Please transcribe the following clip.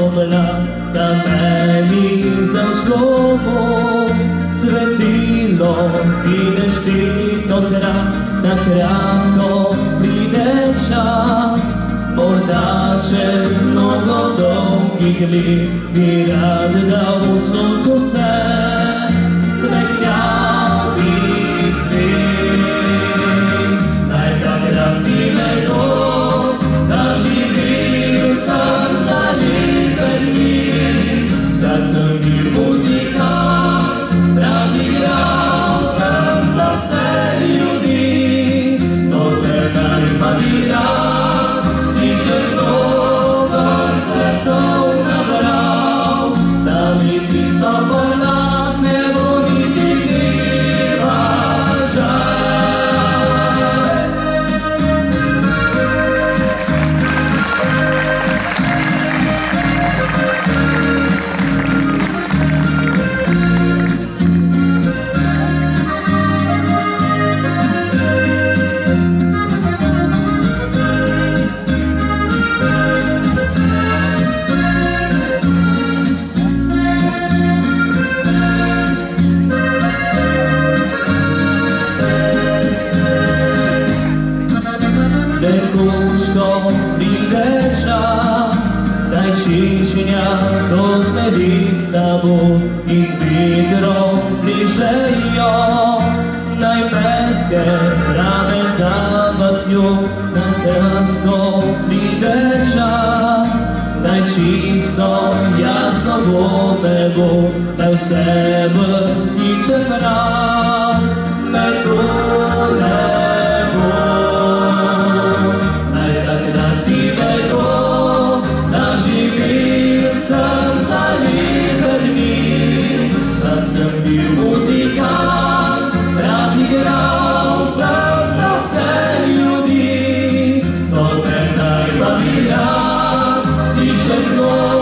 помила, на мені за слово світило, підеш ти до краю, на кратко прийде час, можна через много довгих літ і рад дав сонцю все, смехнявий світ, найкрасивого, та живий сам залюблений, та собі музикант, радіграв сам за все людей, до тебе пам'ятав. Lekko przyjdzie czas, daj ciśnia do lista, bo i zbitro bliżej ją. Najpewkę ramy za was ją, na teraz przyjdzie czas, daj czysto, jasno było nebo, daj sebe znicze praw, me tu Lord.